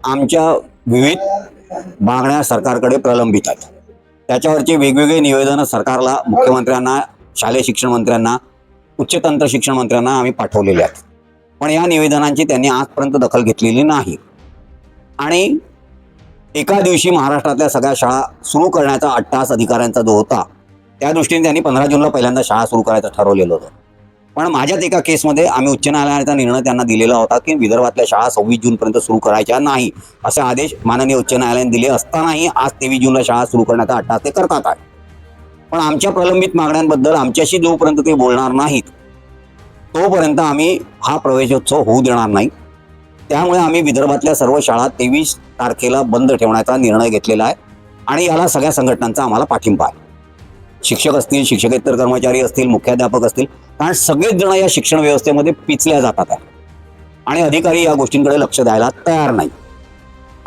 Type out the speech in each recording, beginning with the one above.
आमच्या विविध मागण्या सरकारकडे प्रलंबित आहेत। त्याच्यावरचे वेगवेगळे निवेदनं सरकारला, मुख्यमंत्र्यांना, शालेय शिक्षण मंत्र्यांना, उच्च तंत्र शिक्षण मंत्र्यांना आम्ही पाठवलेले आहेत। पण या निवेदनांची त्यांनी आजपर्यंत दखल घेतलेली नाही आणि एका दिवशी महाराष्ट्रातल्या सगळ्या शाळा सुरू करण्याचा अट्टहास अधिकाऱ्यांचा जो होता, त्या दृष्टीने त्यांनी 15 जूनला पहिल्यांदा शाळा सुरू करायचं ठरवलेलं होतं। पण माझ्याच एका केसमध्ये आम्ही उच्च न्यायालयाचा निर्णय त्यांना दिलेला होता की विदर्भातल्या शाळा 26 जूनपर्यंत सुरू करायच्या नाही, असे आदेश माननीय उच्च न्यायालयाने दिले असतानाही आज 23 जूनला शाळा सुरू करण्याचा अट्टहास ते करतात आहे। पण आमच्या प्रलंबित मागण्यांबद्दल आमच्याशी जोपर्यंत ते बोलणार नाहीत तोपर्यंत आम्ही हा प्रवेशोत्सव होऊ देणार नाही। त्यामुळे आम्ही विदर्भातल्या सर्व शाळा 23 तारखेला बंद ठेवण्याचा निर्णय घेतलेला आहे आणि याला सगळ्या संघटनांचा आम्हाला पाठिंबा आहे। शिक्षक असतील, शिक्षकेतर कर्मचारी असतील, मुख्याध्यापक असतील, कारण सगळेच जण या शिक्षण व्यवस्थेमध्ये पिचल्या जातात आहे आणि अधिकारी या गोष्टींकडे लक्ष द्यायला तयार नाही।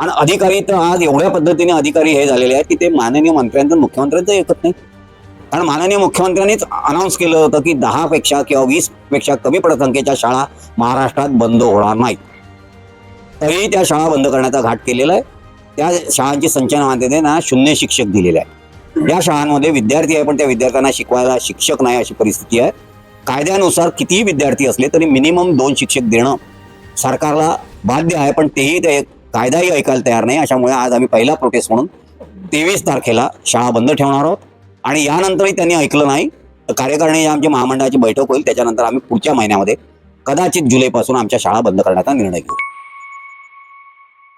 आणि अधिकारी तर आज एवढ्या पद्धतीने अधिकारी हे झालेले आहेत की ते माननीय मंत्र्यांचं, मुख्यमंत्र्यांचं ऐकत नाही। कारण माननीय मुख्यमंत्र्यांनीच अनाऊन्स केलं होतं की 10 पेक्षा किंवा 20 पेक्षा कमी पटसंख्येच्या शाळा महाराष्ट्रात बंद होणार नाहीत, तरी त्या शाळा बंद करण्याचा घाट केलेला आहे। त्या शाळांची संचालनाने 0 शिक्षक दिलेले आहे। या शाळांमध्ये विद्यार्थी आहे पण त्या विद्यार्थ्यांना शिकवायला शिक्षक नाही अशी परिस्थिती आहे। कायद्यानुसार कितीही विद्यार्थी असले तरी मिनिमम 2 शिक्षक देणं सरकारला बाध्य आहे, पण तेही ते कायदाही ऐकायला तयार नाही। अशामुळे आज आम्ही पहिला प्रोटेस्ट म्हणून 23 तारखेला शाळा बंद ठेवणार आहोत आणि यानंतरही त्यांनी ऐकलं नाही तर कार्यकारिणी आमची महामंडळाची बैठक होईल, त्याच्यानंतर आम्ही पुढच्या महिन्यामध्ये कदाचित जुलैपासून आमच्या शाळा बंद करण्याचा निर्णय घेऊ।